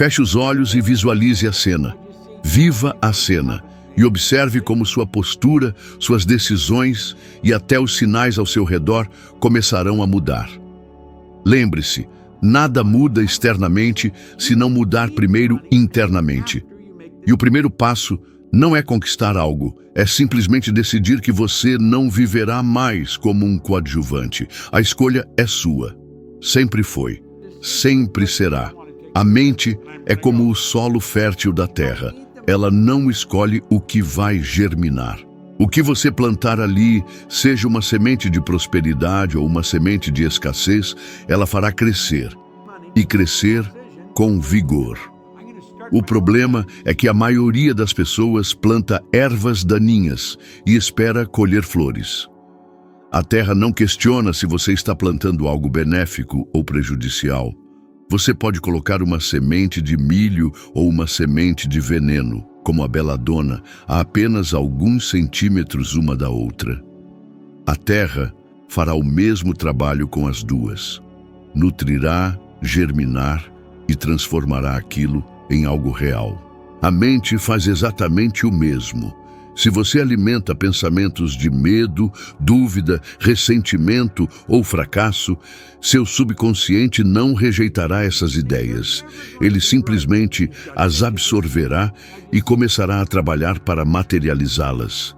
Feche os olhos e visualize a cena. Viva a cena e observe como sua postura, suas decisões e até os sinais ao seu redor começarão a mudar. Lembre-se, nada muda externamente se não mudar primeiro internamente. E o primeiro passo não é conquistar algo, é simplesmente decidir que você não viverá mais como um coadjuvante. A escolha é sua. Sempre foi. Sempre será. A mente é como o solo fértil da terra. Ela não escolhe o que vai germinar. O que você plantar ali, seja uma semente de prosperidade ou uma semente de escassez, ela fará crescer. E crescer com vigor. O problema é que a maioria das pessoas planta ervas daninhas e espera colher flores. A terra não questiona se você está plantando algo benéfico ou prejudicial. Você pode colocar uma semente de milho ou uma semente de veneno, como a beladona, a apenas alguns centímetros uma da outra. A terra fará o mesmo trabalho com as duas. Nutrirá, germinar e transformará aquilo em algo real. A mente faz exatamente o mesmo. Se você alimenta pensamentos de medo, dúvida, ressentimento ou fracasso, seu subconsciente não rejeitará essas ideias. Ele simplesmente as absorverá e começará a trabalhar para materializá-las.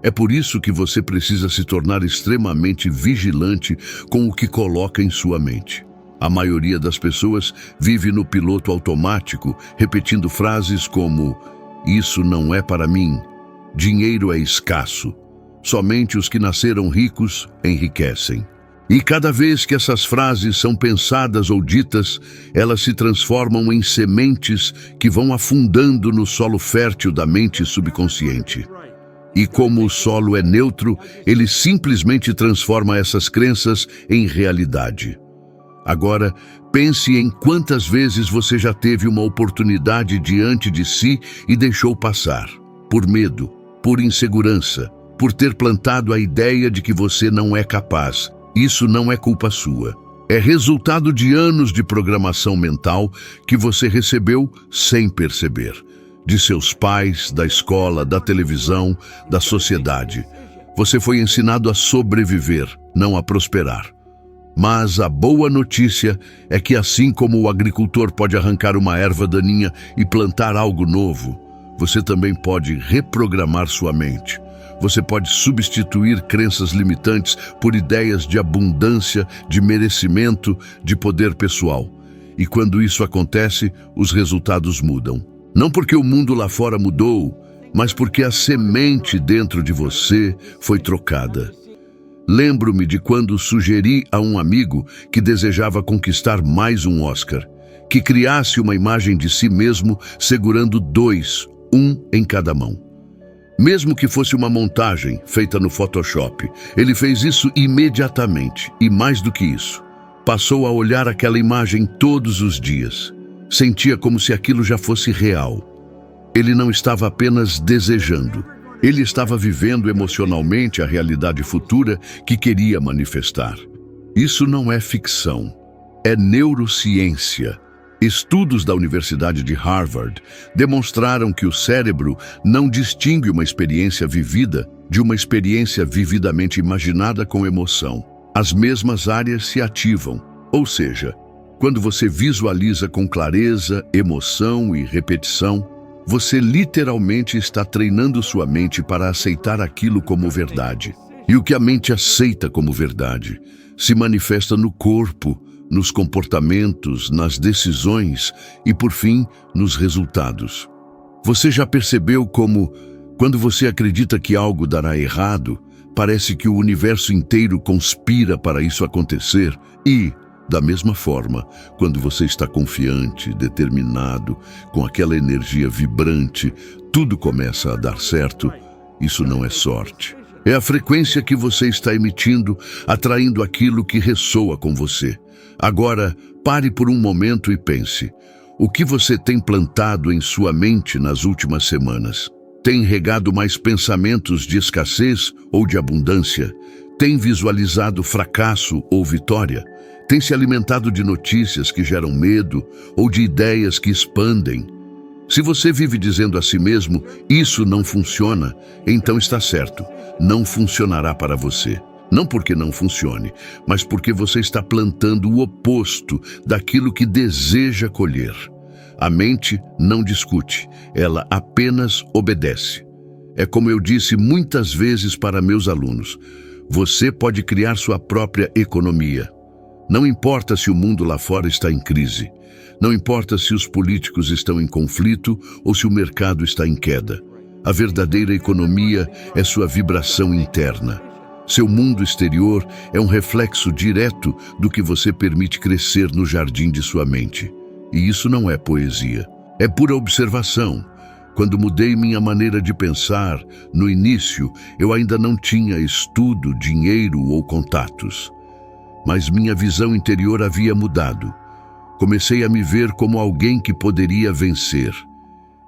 É por isso que você precisa se tornar extremamente vigilante com o que coloca em sua mente. A maioria das pessoas vive no piloto automático, repetindo frases como: "Isso não é para mim", "Dinheiro é escasso", "Somente os que nasceram ricos enriquecem". E cada vez que essas frases são pensadas ou ditas, elas se transformam em sementes que vão afundando no solo fértil da mente subconsciente. E como o solo é neutro, ele simplesmente transforma essas crenças em realidade. Agora, pense em quantas vezes você já teve uma oportunidade diante de si e deixou passar. Por medo, por insegurança, por ter plantado a ideia de que você não é capaz. Isso não é culpa sua. É resultado de anos de programação mental que você recebeu sem perceber. De seus pais, da escola, da televisão, da sociedade. Você foi ensinado a sobreviver, não a prosperar. Mas a boa notícia é que assim como o agricultor pode arrancar uma erva daninha e plantar algo novo, você também pode reprogramar sua mente. Você pode substituir crenças limitantes por ideias de abundância, de merecimento, de poder pessoal. E quando isso acontece, os resultados mudam. Não porque o mundo lá fora mudou, mas porque a semente dentro de você foi trocada. Lembro-me de quando sugeri a um amigo que desejava conquistar mais um Oscar, que criasse uma imagem de si mesmo segurando dois, um em cada mão. Mesmo que fosse uma montagem feita no Photoshop, ele fez isso imediatamente e, mais do que isso, passou a olhar aquela imagem todos os dias. Sentia como se aquilo já fosse real. Ele não estava apenas desejando. Ele estava vivendo emocionalmente a realidade futura que queria manifestar. Isso não é ficção, é neurociência. Estudos da Universidade de Harvard demonstraram que o cérebro não distingue uma experiência vivida de uma experiência vividamente imaginada com emoção. As mesmas áreas se ativam, ou seja, quando você visualiza com clareza, emoção e repetição, você literalmente está treinando sua mente para aceitar aquilo como verdade. E o que a mente aceita como verdade se manifesta no corpo, nos comportamentos, nas decisões e, por fim, nos resultados. Você já percebeu como, quando você acredita que algo dará errado, parece que o universo inteiro conspira para isso acontecer e, da mesma forma, quando você está confiante, determinado, com aquela energia vibrante, tudo começa a dar certo. Isso não é sorte. É a frequência que você está emitindo, atraindo aquilo que ressoa com você. Agora, pare por um momento e pense. O que você tem plantado em sua mente nas últimas semanas? Tem regado mais pensamentos de escassez ou de abundância? Tem visualizado fracasso ou vitória? Tem se alimentado de notícias que geram medo ou de ideias que expandem. Se você vive dizendo a si mesmo, isso não funciona, então está certo, não funcionará para você. Não porque não funcione, mas porque você está plantando o oposto daquilo que deseja colher. A mente não discute, ela apenas obedece. É como eu disse muitas vezes para meus alunos, você pode criar sua própria economia. Não importa se o mundo lá fora está em crise. Não importa se os políticos estão em conflito ou se o mercado está em queda. A verdadeira economia é sua vibração interna. Seu mundo exterior é um reflexo direto do que você permite crescer no jardim de sua mente. E isso não é poesia. É pura observação. Quando mudei minha maneira de pensar, no início, eu ainda não tinha estudo, dinheiro ou contatos. Mas minha visão interior havia mudado. Comecei a me ver como alguém que poderia vencer.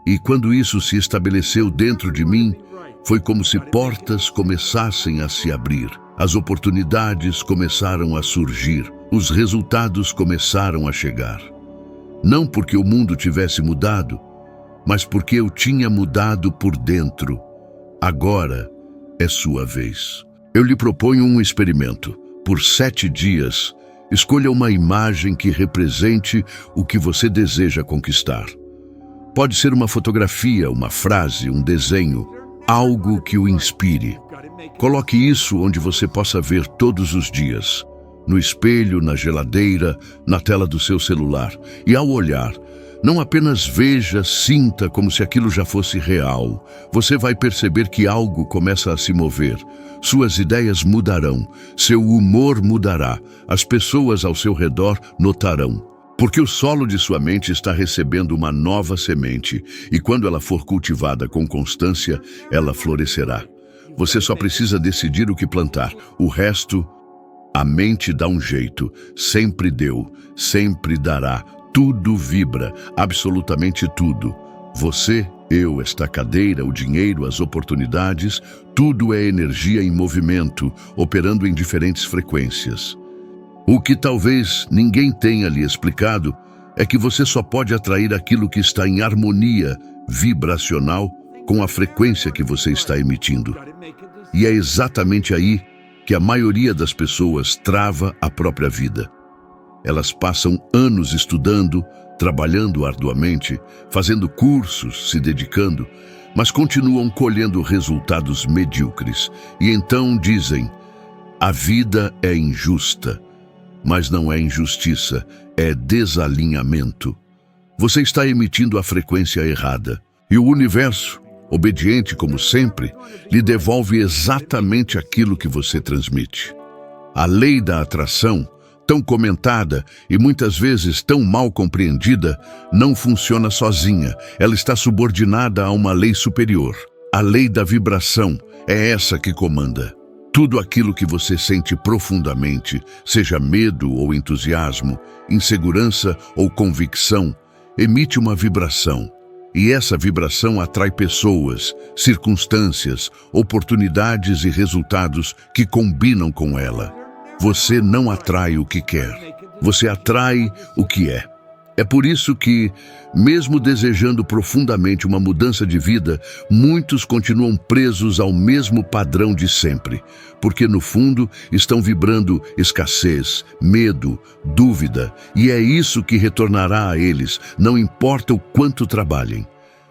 E quando isso se estabeleceu dentro de mim, foi como se portas começassem a se abrir. As oportunidades começaram a surgir. Os resultados começaram a chegar. Não porque o mundo tivesse mudado, mas porque eu tinha mudado por dentro. Agora é sua vez. Eu lhe proponho um experimento. Por 7 dias, escolha uma imagem que represente o que você deseja conquistar. Pode ser uma fotografia, uma frase, um desenho, algo que o inspire. Coloque isso onde você possa ver todos os dias. No espelho, na geladeira, na tela do seu celular. E ao olhar, não apenas veja, sinta como se aquilo já fosse real. Você vai perceber que algo começa a se mover. Suas ideias mudarão, seu humor mudará, as pessoas ao seu redor notarão. Porque o solo de sua mente está recebendo uma nova semente e quando ela for cultivada com constância, ela florescerá. Você só precisa decidir o que plantar. O resto, a mente dá um jeito. Sempre deu, sempre dará. Tudo vibra, absolutamente tudo. Você, eu, esta cadeira, o dinheiro, as oportunidades, tudo é energia em movimento, operando em diferentes frequências. O que talvez ninguém tenha lhe explicado é que você só pode atrair aquilo que está em harmonia vibracional com a frequência que você está emitindo. E é exatamente aí que a maioria das pessoas trava a própria vida. Elas passam anos estudando, trabalhando arduamente, fazendo cursos, se dedicando, mas continuam colhendo resultados medíocres. E então dizem, a vida é injusta. Mas não é injustiça, é desalinhamento. Você está emitindo a frequência errada. E o universo, obediente como sempre, lhe devolve exatamente aquilo que você transmite. A lei da atração, tão comentada e muitas vezes tão mal compreendida, não funciona sozinha. Ela está subordinada a uma lei superior. A lei da vibração é essa que comanda. Tudo aquilo que você sente profundamente, seja medo ou entusiasmo, insegurança ou convicção, emite uma vibração. E essa vibração atrai pessoas, circunstâncias, oportunidades e resultados que combinam com ela. Você não atrai o que quer, você atrai o que é. É por isso que, mesmo desejando profundamente uma mudança de vida, muitos continuam presos ao mesmo padrão de sempre, porque no fundo estão vibrando escassez, medo, dúvida, e é isso que retornará a eles, não importa o quanto trabalhem.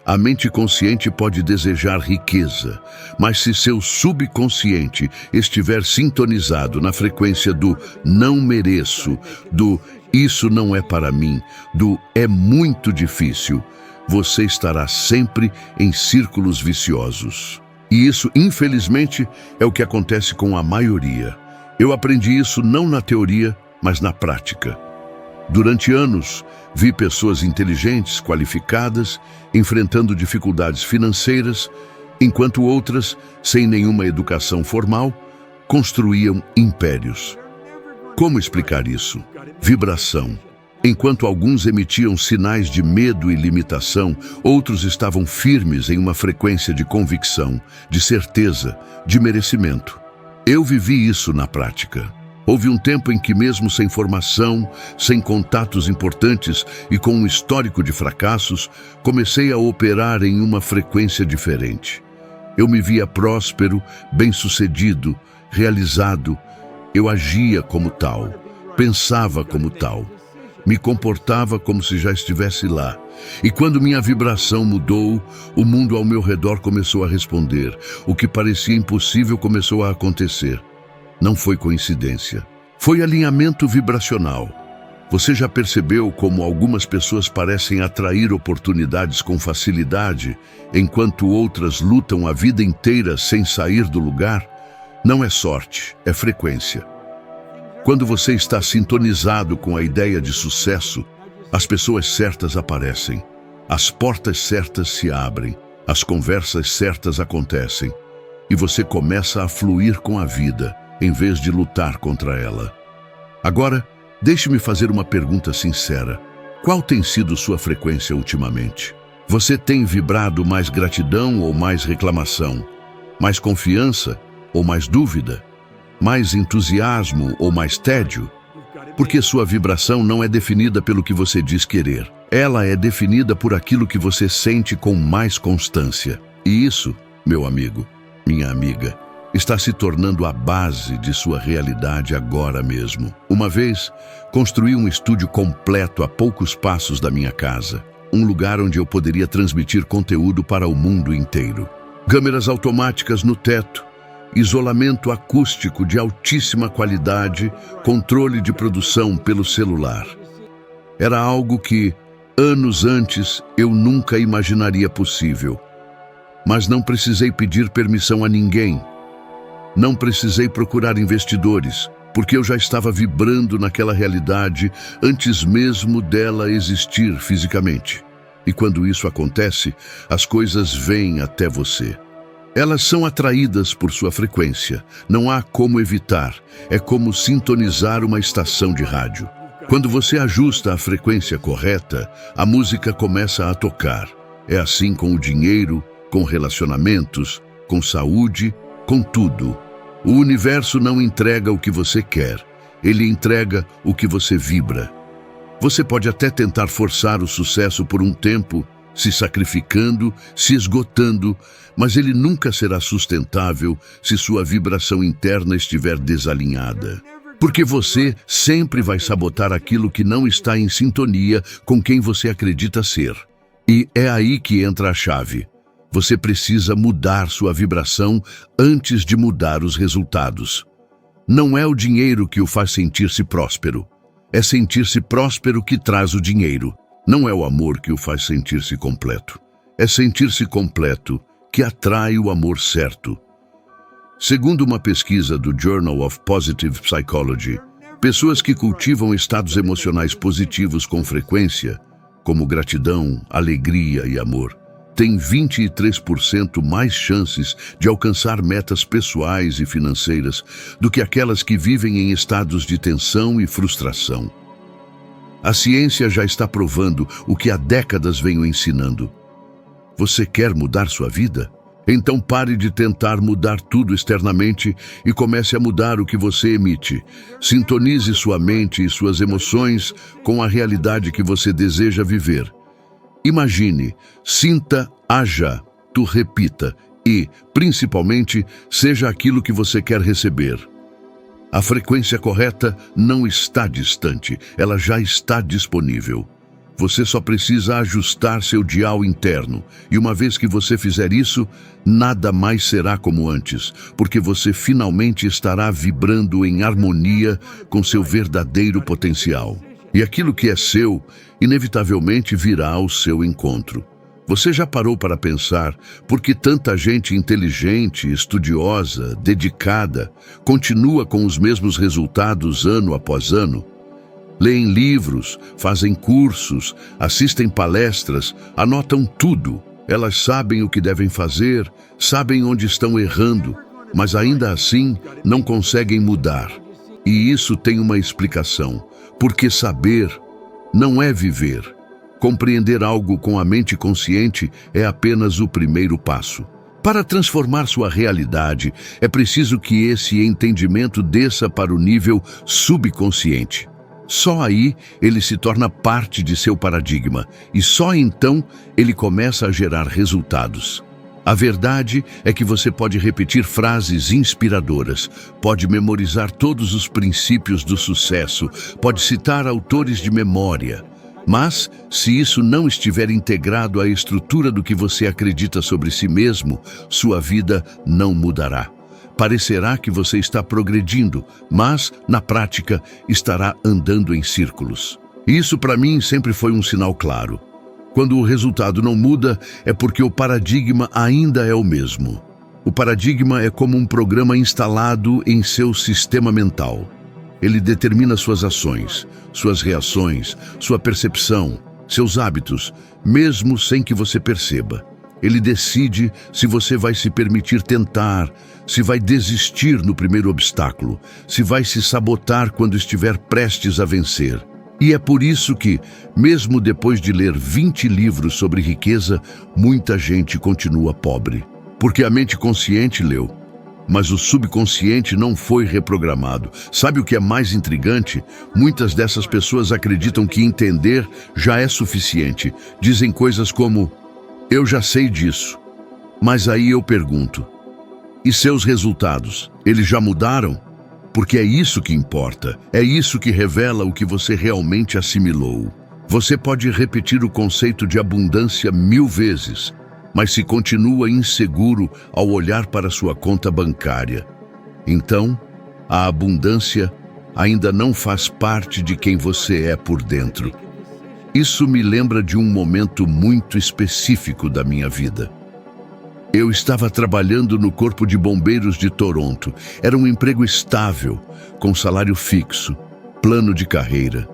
A mente consciente pode desejar riqueza, mas se seu subconsciente estiver sintonizado na frequência do não mereço, do isso não é para mim, do é muito difícil, você estará sempre em círculos viciosos. E isso, infelizmente, é o que acontece com a maioria. Eu aprendi isso não na teoria, mas na prática. Durante anos, vi pessoas inteligentes, qualificadas, enfrentando dificuldades financeiras, enquanto outras, sem nenhuma educação formal, construíam impérios. Como explicar isso? Vibração. Enquanto alguns emitiam sinais de medo e limitação, outros estavam firmes em uma frequência de convicção, de certeza, de merecimento. Eu vivi isso na prática. Houve um tempo em que, mesmo sem formação, sem contatos importantes e com um histórico de fracassos, comecei a operar em uma frequência diferente. Eu me via próspero, bem-sucedido, realizado. Eu agia como tal, pensava como tal, me comportava como se já estivesse lá. E quando minha vibração mudou, o mundo ao meu redor começou a responder. O que parecia impossível começou a acontecer. Não foi coincidência. Foi alinhamento vibracional. Você já percebeu como algumas pessoas parecem atrair oportunidades com facilidade, enquanto outras lutam a vida inteira sem sair do lugar? Não é sorte, é frequência. Quando você está sintonizado com a ideia de sucesso, as pessoas certas aparecem, as portas certas se abrem, as conversas certas acontecem, e você começa a fluir com a vida, em vez de lutar contra ela. Agora, deixe-me fazer uma pergunta sincera. Qual tem sido sua frequência ultimamente? Você tem vibrado mais gratidão ou mais reclamação? Mais confiança ou mais dúvida? Mais entusiasmo ou mais tédio? Porque sua vibração não é definida pelo que você diz querer. Ela é definida por aquilo que você sente com mais constância. E isso, meu amigo, minha amiga, está se tornando a base de sua realidade agora mesmo. Uma vez, construí um estúdio completo a poucos passos da minha casa. Um lugar onde eu poderia transmitir conteúdo para o mundo inteiro. Câmeras automáticas no teto, isolamento acústico de altíssima qualidade, controle de produção pelo celular. Era algo que, anos antes, eu nunca imaginaria possível. Mas não precisei pedir permissão a ninguém. Não precisei procurar investidores, porque eu já estava vibrando naquela realidade antes mesmo dela existir fisicamente. E quando isso acontece, as coisas vêm até você. Elas são atraídas por sua frequência. Não há como evitar. É como sintonizar uma estação de rádio. Quando você ajusta a frequência correta, a música começa a tocar. É assim com o dinheiro, com relacionamentos, com saúde, com tudo. O universo não entrega o que você quer. Ele entrega o que você vibra. Você pode até tentar forçar o sucesso por um tempo, se sacrificando, se esgotando, mas ele nunca será sustentável se sua vibração interna estiver desalinhada. Porque você sempre vai sabotar aquilo que não está em sintonia com quem você acredita ser. E é aí que entra a chave. Você precisa mudar sua vibração antes de mudar os resultados. Não é o dinheiro que o faz sentir-se próspero. É sentir-se próspero que traz o dinheiro. Não é o amor que o faz sentir-se completo. É sentir-se completo que atrai o amor certo. Segundo uma pesquisa do Journal of Positive Psychology, pessoas que cultivam estados emocionais positivos com frequência, como gratidão, alegria e amor, têm 23% mais chances de alcançar metas pessoais e financeiras do que aquelas que vivem em estados de tensão e frustração. A ciência já está provando o que há décadas venho ensinando. Você quer mudar sua vida? Então pare de tentar mudar tudo externamente e comece a mudar o que você emite. Sintonize sua mente e suas emoções com a realidade que você deseja viver. Imagine, sinta, haja, tu repita e, principalmente, seja aquilo que você quer receber. A frequência correta não está distante, ela já está disponível. Você só precisa ajustar seu dial interno, e uma vez que você fizer isso, nada mais será como antes, porque você finalmente estará vibrando em harmonia com seu verdadeiro potencial. E aquilo que é seu, inevitavelmente virá ao seu encontro. Você já parou para pensar por que tanta gente inteligente, estudiosa, dedicada, continua com os mesmos resultados ano após ano? Leem livros, fazem cursos, assistem palestras, anotam tudo. Elas sabem o que devem fazer, sabem onde estão errando, mas ainda assim não conseguem mudar. E isso tem uma explicação. Porque saber não é viver. Compreender algo com a mente consciente é apenas o primeiro passo. Para transformar sua realidade, é preciso que esse entendimento desça para o nível subconsciente. Só aí ele se torna parte de seu paradigma e só então ele começa a gerar resultados. A verdade é que você pode repetir frases inspiradoras, pode memorizar todos os princípios do sucesso, pode citar autores de memória. Mas, se isso não estiver integrado à estrutura do que você acredita sobre si mesmo, sua vida não mudará. Parecerá que você está progredindo, mas, na prática, estará andando em círculos. Isso, para mim, sempre foi um sinal claro. Quando o resultado não muda, é porque o paradigma ainda é o mesmo. O paradigma é como um programa instalado em seu sistema mental. Ele determina suas ações, suas reações, sua percepção, seus hábitos, mesmo sem que você perceba. Ele decide se você vai se permitir tentar, se vai desistir no primeiro obstáculo, se vai se sabotar quando estiver prestes a vencer. E é por isso que, mesmo depois de ler 20 livros sobre riqueza, muita gente continua pobre. Porque a mente consciente leu, mas o subconsciente não foi reprogramado. Sabe o que é mais intrigante? Muitas dessas pessoas acreditam que entender já é suficiente. Dizem coisas como, eu já sei disso. Mas aí eu pergunto, e seus resultados, eles já mudaram? Porque é isso que importa, é isso que revela o que você realmente assimilou. Você pode repetir o conceito de abundância 1000 vezes, mas se continua inseguro ao olhar para sua conta bancária, então a abundância ainda não faz parte de quem você é por dentro. Isso me lembra de um momento muito específico da minha vida. Eu estava trabalhando no Corpo de Bombeiros de Toronto. Era um emprego estável, com salário fixo, plano de carreira.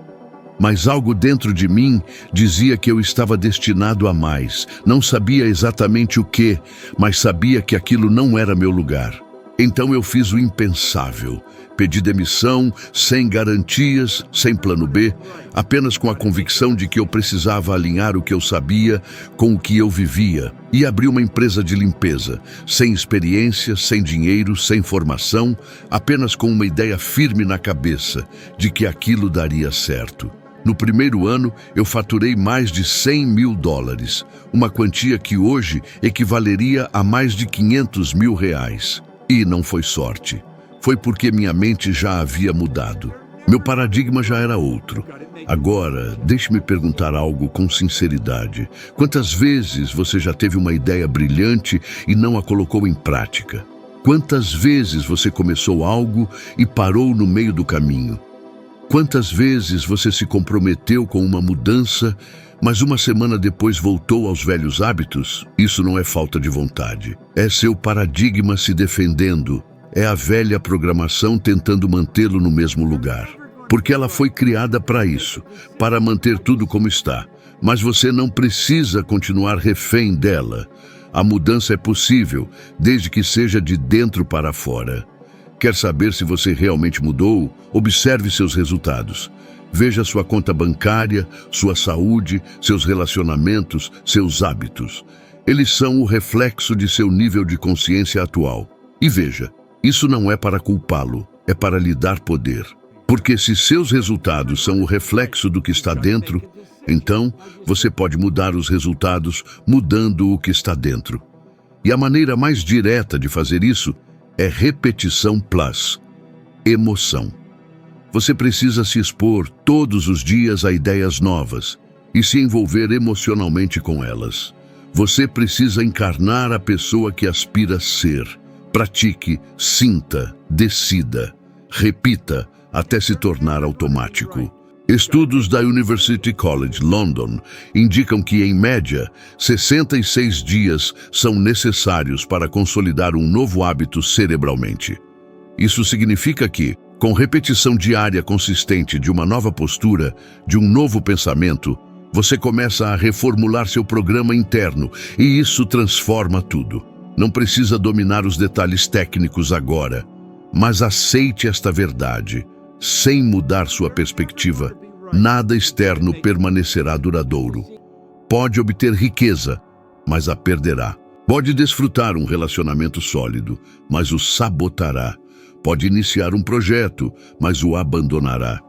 Mas algo dentro de mim dizia que eu estava destinado a mais. Não sabia exatamente o que, mas sabia que aquilo não era meu lugar. Então eu fiz o impensável. Pedi demissão, sem garantias, sem plano B, apenas com a convicção de que eu precisava alinhar o que eu sabia com o que eu vivia. E abri uma empresa de limpeza, sem experiência, sem dinheiro, sem formação, apenas com uma ideia firme na cabeça de que aquilo daria certo. No primeiro ano, eu faturei mais de $100 mil, uma quantia que hoje equivaleria a mais de R$500 mil. E não foi sorte. Foi porque minha mente já havia mudado. Meu paradigma já era outro. Agora, deixe-me perguntar algo com sinceridade. Quantas vezes você já teve uma ideia brilhante e não a colocou em prática? Quantas vezes você começou algo e parou no meio do caminho? Quantas vezes você se comprometeu com uma mudança, mas uma semana depois voltou aos velhos hábitos? Isso não é falta de vontade. É seu paradigma se defendendo. É a velha programação tentando mantê-lo no mesmo lugar. Porque ela foi criada para isso, para manter tudo como está. Mas você não precisa continuar refém dela. A mudança é possível, desde que seja de dentro para fora. Quer saber se você realmente mudou? Observe seus resultados. Veja sua conta bancária, sua saúde, seus relacionamentos, seus hábitos. Eles são o reflexo de seu nível de consciência atual. E veja, isso não é para culpá-lo, é para lhe dar poder. Porque se seus resultados são o reflexo do que está dentro, então você pode mudar os resultados mudando o que está dentro. E a maneira mais direta de fazer isso é repetição plus emoção. Você precisa se expor todos os dias a ideias novas e se envolver emocionalmente com elas. Você precisa encarnar a pessoa que aspira a ser. Pratique, sinta, decida, repita até se tornar automático. Estudos da University College London indicam que, em média, 66 dias são necessários para consolidar um novo hábito cerebralmente. Isso significa que, com repetição diária consistente de uma nova postura, de um novo pensamento, você começa a reformular seu programa interno e isso transforma tudo. Não precisa dominar os detalhes técnicos agora, mas aceite esta verdade. Sem mudar sua perspectiva, nada externo permanecerá duradouro. Pode obter riqueza, mas a perderá. Pode desfrutar um relacionamento sólido, mas o sabotará. Pode iniciar um projeto, mas o abandonará.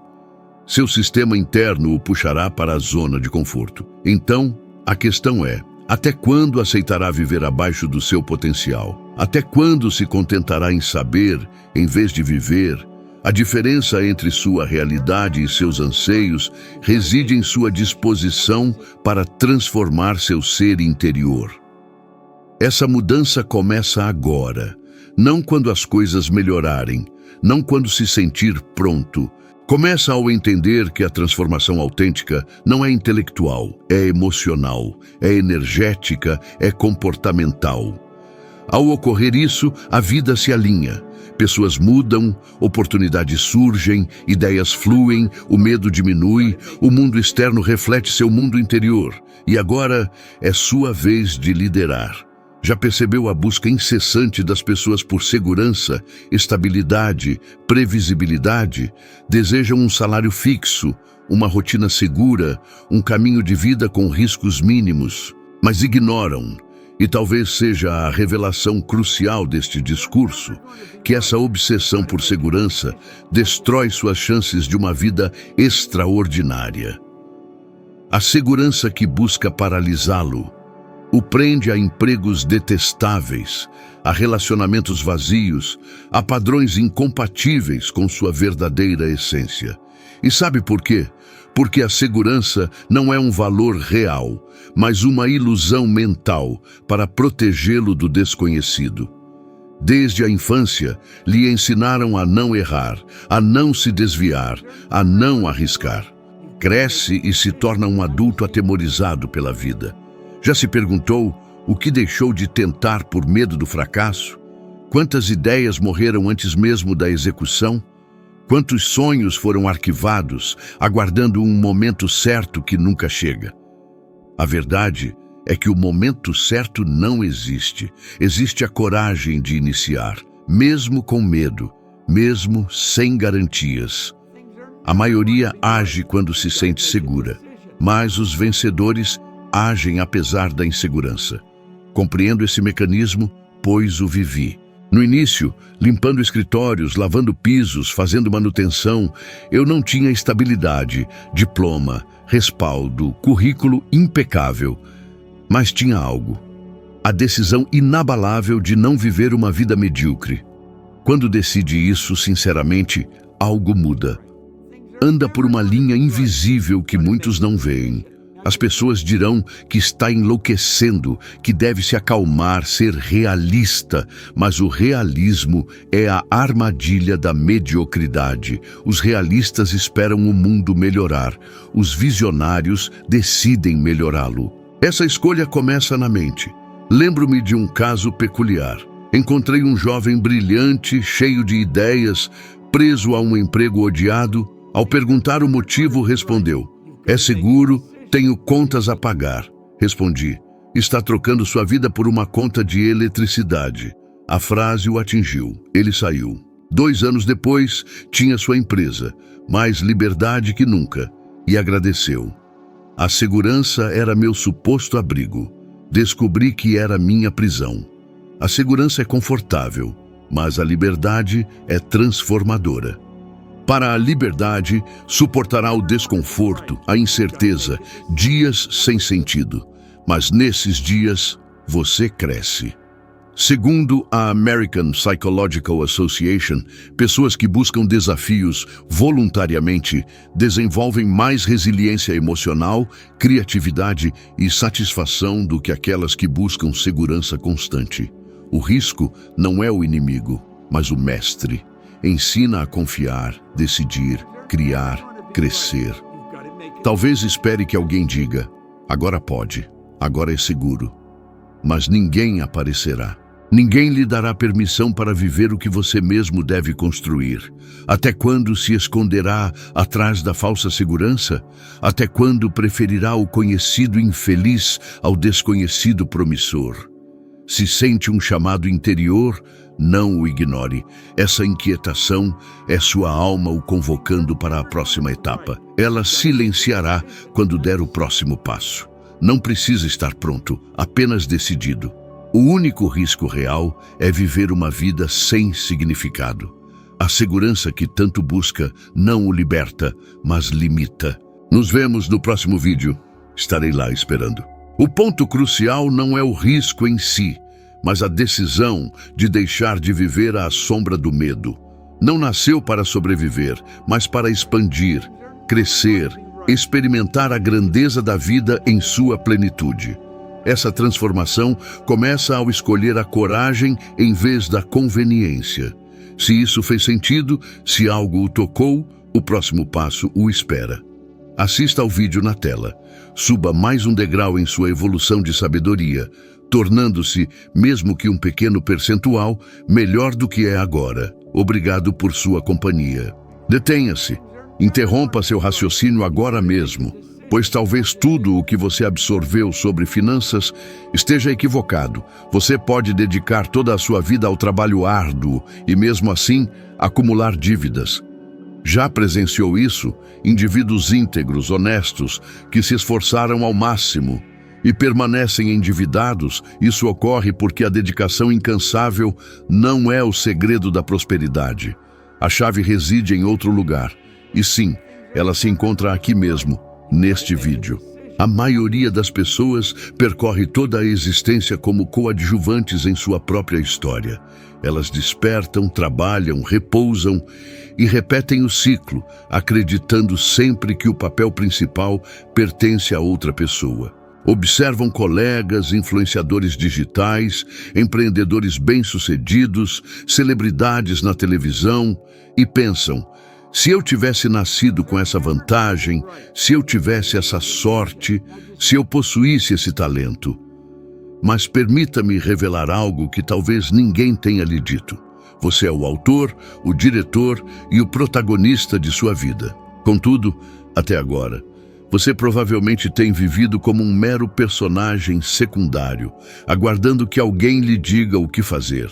Seu sistema interno o puxará para a zona de conforto. Então, a questão é: até quando aceitará viver abaixo do seu potencial? Até quando se contentará em saber, em vez de viver? A diferença entre sua realidade e seus anseios reside em sua disposição para transformar seu ser interior. Essa mudança começa agora, não quando as coisas melhorarem, não quando se sentir pronto. Começa ao entender que a transformação autêntica não é intelectual, é emocional, é energética, é comportamental. Ao ocorrer isso, a vida se alinha. Pessoas mudam, oportunidades surgem, ideias fluem, o medo diminui, o mundo externo reflete seu mundo interior. E agora é sua vez de liderar. Já percebeu a busca incessante das pessoas por segurança, estabilidade, previsibilidade? Desejam um salário fixo, uma rotina segura, um caminho de vida com riscos mínimos, mas ignoram. E talvez seja a revelação crucial deste discurso, que essa obsessão por segurança destrói suas chances de uma vida extraordinária. A segurança que busca paralisá-lo o prende a empregos detestáveis, a relacionamentos vazios, a padrões incompatíveis com sua verdadeira essência. E sabe por quê? Porque a segurança não é um valor real, mas uma ilusão mental para protegê-lo do desconhecido. Desde a infância, lhe ensinaram a não errar, a não se desviar, a não arriscar. Cresce e se torna um adulto atemorizado pela vida. Já se perguntou o que deixou de tentar por medo do fracasso? Quantas ideias morreram antes mesmo da execução? Quantos sonhos foram arquivados, aguardando um momento certo que nunca chega? A verdade é que o momento certo não existe. Existe a coragem de iniciar, mesmo com medo, mesmo sem garantias. A maioria age quando se sente segura, mas os vencedores agem apesar da insegurança. Compreendo esse mecanismo, pois o vivi. No início, limpando escritórios, lavando pisos, fazendo manutenção, eu não tinha estabilidade, diploma, respaldo, currículo impecável. Mas tinha algo: a decisão inabalável de não viver uma vida medíocre. Quando decide isso, sinceramente, algo muda. Anda por uma linha invisível que muitos não veem. As pessoas dirão que está enlouquecendo, que deve se acalmar, ser realista, mas o realismo é a armadilha da mediocridade. Os realistas esperam o mundo melhorar, os visionários decidem melhorá-lo. Essa escolha começa na mente. Lembro-me de um caso peculiar. Encontrei um jovem brilhante, cheio de ideias, preso a um emprego odiado. Ao perguntar o motivo, respondeu: "É seguro, tenho contas a pagar." Respondi: "Está trocando sua vida por uma conta de eletricidade." A frase o atingiu. Ele saiu. 2 anos depois, tinha sua empresa, mais liberdade que nunca, e agradeceu. A segurança era meu suposto abrigo. Descobri que era minha prisão. A segurança é confortável, mas a liberdade é transformadora. Para a liberdade, suportará o desconforto, a incerteza, dias sem sentido. Mas nesses dias, você cresce. Segundo a American Psychological Association, pessoas que buscam desafios voluntariamente desenvolvem mais resiliência emocional, criatividade e satisfação do que aquelas que buscam segurança constante. O risco não é o inimigo, mas o mestre. Ensina a confiar, decidir, criar, crescer. Talvez espere que alguém diga: "Agora pode, agora é seguro." Mas ninguém aparecerá. Ninguém lhe dará permissão para viver o que você mesmo deve construir. Até quando se esconderá atrás da falsa segurança? Até quando preferirá o conhecido infeliz ao desconhecido promissor? Se sente um chamado interior, não o ignore. Essa inquietação é sua alma o convocando para a próxima etapa. Ela silenciará quando der o próximo passo. Não precisa estar pronto, apenas decidido. O único risco real é viver uma vida sem significado. A segurança que tanto busca não o liberta, mas limita. Nos vemos no próximo vídeo. Estarei lá esperando. O ponto crucial não é o risco em si, mas a decisão de deixar de viver à sombra do medo. Não nasceu para sobreviver, mas para expandir, crescer, experimentar a grandeza da vida em sua plenitude. Essa transformação começa ao escolher a coragem em vez da conveniência. Se isso fez sentido, se algo o tocou, o próximo passo o espera. Assista ao vídeo na tela. Suba mais um degrau em sua evolução de sabedoria, tornando-se, mesmo que um pequeno percentual, melhor do que é agora. Obrigado por sua companhia. Detenha-se. Interrompa seu raciocínio agora mesmo, pois talvez tudo o que você absorveu sobre finanças esteja equivocado. Você pode dedicar toda a sua vida ao trabalho árduo e, mesmo assim, acumular dívidas. Já presenciou isso? Indivíduos íntegros, honestos, que se esforçaram ao máximo e permanecem endividados. Isso ocorre porque a dedicação incansável não é o segredo da prosperidade. A chave reside em outro lugar. E sim, ela se encontra aqui mesmo, neste vídeo. A maioria das pessoas percorre toda a existência como coadjuvantes em sua própria história. Elas despertam, trabalham, repousam e repetem o ciclo, acreditando sempre que o papel principal pertence a outra pessoa. Observam colegas, influenciadores digitais, empreendedores bem-sucedidos, celebridades na televisão e pensam: se eu tivesse nascido com essa vantagem, se eu tivesse essa sorte, se eu possuísse esse talento. Mas permita-me revelar algo que talvez ninguém tenha lhe dito. Você é o autor, o diretor e o protagonista de sua vida. Contudo, até agora, você provavelmente tem vivido como um mero personagem secundário, aguardando que alguém lhe diga o que fazer,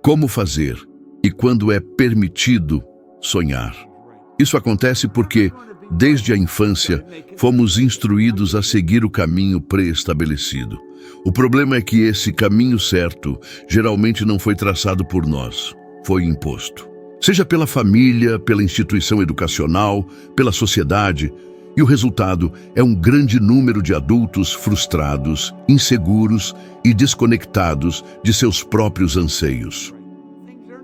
como fazer e quando é permitido sonhar. Isso acontece porque, desde a infância, fomos instruídos a seguir o caminho pré-estabelecido. O problema é que esse caminho certo geralmente não foi traçado por nós, foi imposto. Seja pela família, pela instituição educacional, pela sociedade, e o resultado é um grande número de adultos frustrados, inseguros e desconectados de seus próprios anseios.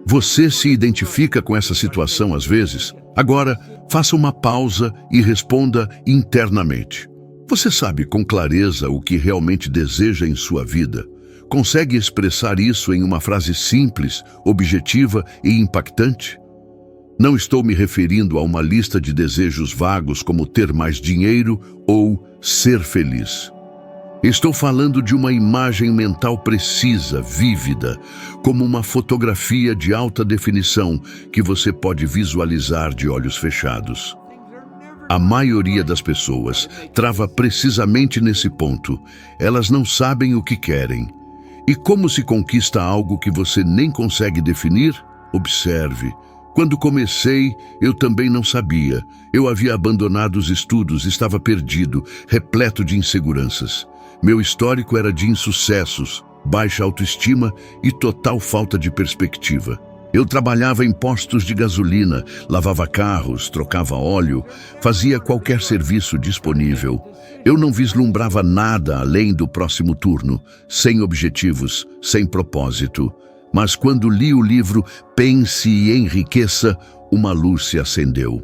Você se identifica com essa situação às vezes? Agora, faça uma pausa e responda internamente. Você sabe com clareza o que realmente deseja em sua vida? Consegue expressar isso em uma frase simples, objetiva e impactante? Não estou me referindo a uma lista de desejos vagos como ter mais dinheiro ou ser feliz. Estou falando de uma imagem mental precisa, vívida, como uma fotografia de alta definição que você pode visualizar de olhos fechados. A maioria das pessoas trava precisamente nesse ponto. Elas não sabem o que querem. E como se conquista algo que você nem consegue definir? Observe. Quando comecei, eu também não sabia. Eu havia abandonado os estudos, estava perdido, repleto de inseguranças. Meu histórico era de insucessos, baixa autoestima e total falta de perspectiva. Eu trabalhava em postos de gasolina, lavava carros, trocava óleo, fazia qualquer serviço disponível. Eu não vislumbrava nada além do próximo turno, sem objetivos, sem propósito. Mas quando li o livro Pense e Enriqueça, uma luz se acendeu.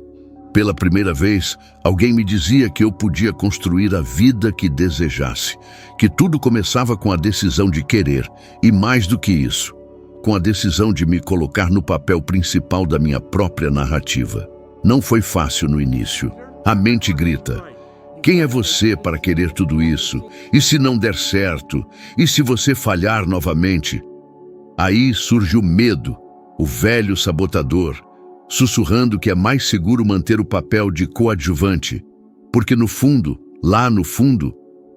Pela primeira vez, alguém me dizia que eu podia construir a vida que desejasse, que tudo começava com a decisão de querer, e mais do que isso, com a decisão de me colocar no papel principal da minha própria narrativa. Não foi fácil no início. A mente grita: quem é você para querer tudo isso? E se não der certo? E se você falhar novamente? Aí surge o medo, o velho sabotador, sussurrando que é mais seguro manter o papel de coadjuvante, porque no fundo, lá no fundo,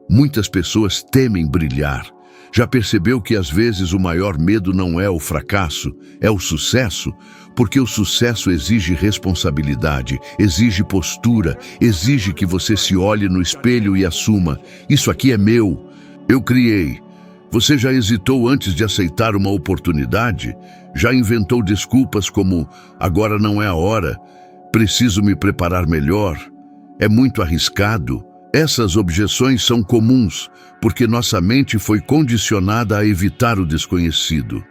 muitas pessoas temem brilhar. Já percebeu que às vezes o maior medo não é o fracasso, é o sucesso? Porque o sucesso exige responsabilidade, exige postura, exige que você se olhe no espelho e assuma: isso aqui é meu, eu criei. Você já hesitou antes de aceitar uma oportunidade? Já inventou desculpas como agora não é a hora, preciso me preparar melhor, é muito arriscado? Essas objeções são comuns porque nossa mente foi condicionada a evitar o desconhecido.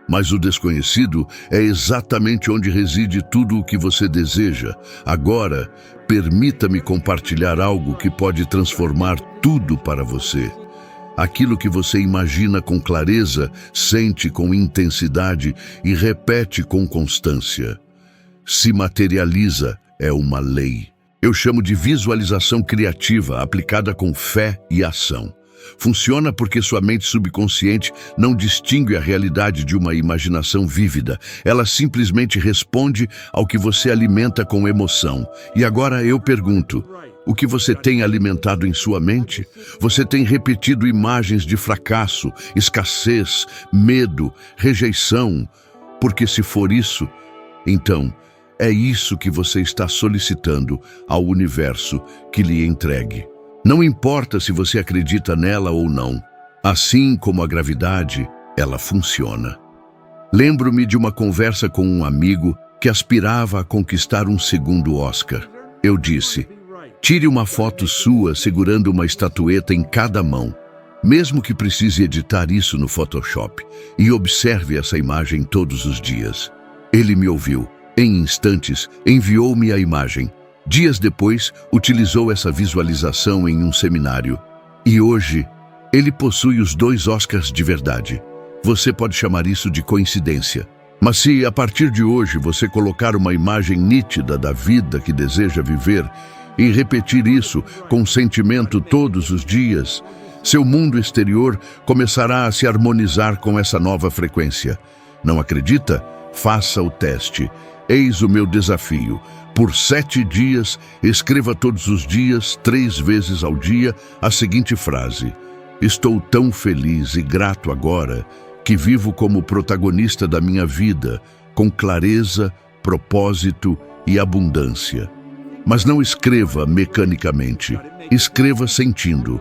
Mas o desconhecido é exatamente onde reside tudo o que você deseja. Agora, permita-me compartilhar algo que pode transformar tudo para você. Aquilo que você imagina com clareza, sente com intensidade e repete com constância. Se materializa, é uma lei. Eu chamo de visualização criativa aplicada com fé e ação. Funciona porque sua mente subconsciente não distingue a realidade de uma imaginação vívida. Ela simplesmente responde ao que você alimenta com emoção. E agora eu pergunto, o que você tem alimentado em sua mente? Você tem repetido imagens de fracasso, escassez, medo, rejeição? Porque se for isso, então é isso que você está solicitando ao universo que lhe entregue. Não importa se você acredita nela ou não. Assim como a gravidade, ela funciona. Lembro-me de uma conversa com um amigo que aspirava a conquistar um segundo Oscar. Eu disse, tire uma foto sua segurando uma estatueta em cada mão, mesmo que precise editar isso no Photoshop, e observe essa imagem todos os dias. Ele me ouviu. Em instantes, enviou-me a imagem. Dias depois, utilizou essa visualização em um seminário. E hoje, ele possui os 2 Oscars de verdade. Você pode chamar isso de coincidência. Mas se, a partir de hoje, você colocar uma imagem nítida da vida que deseja viver e repetir isso com sentimento todos os dias, seu mundo exterior começará a se harmonizar com essa nova frequência. Não acredita? Faça o teste. Eis o meu desafio. Por 7 dias, escreva todos os dias, 3 vezes ao dia, a seguinte frase: estou tão feliz e grato agora que vivo como protagonista da minha vida, com clareza, propósito e abundância. Mas não escreva mecanicamente. Escreva sentindo.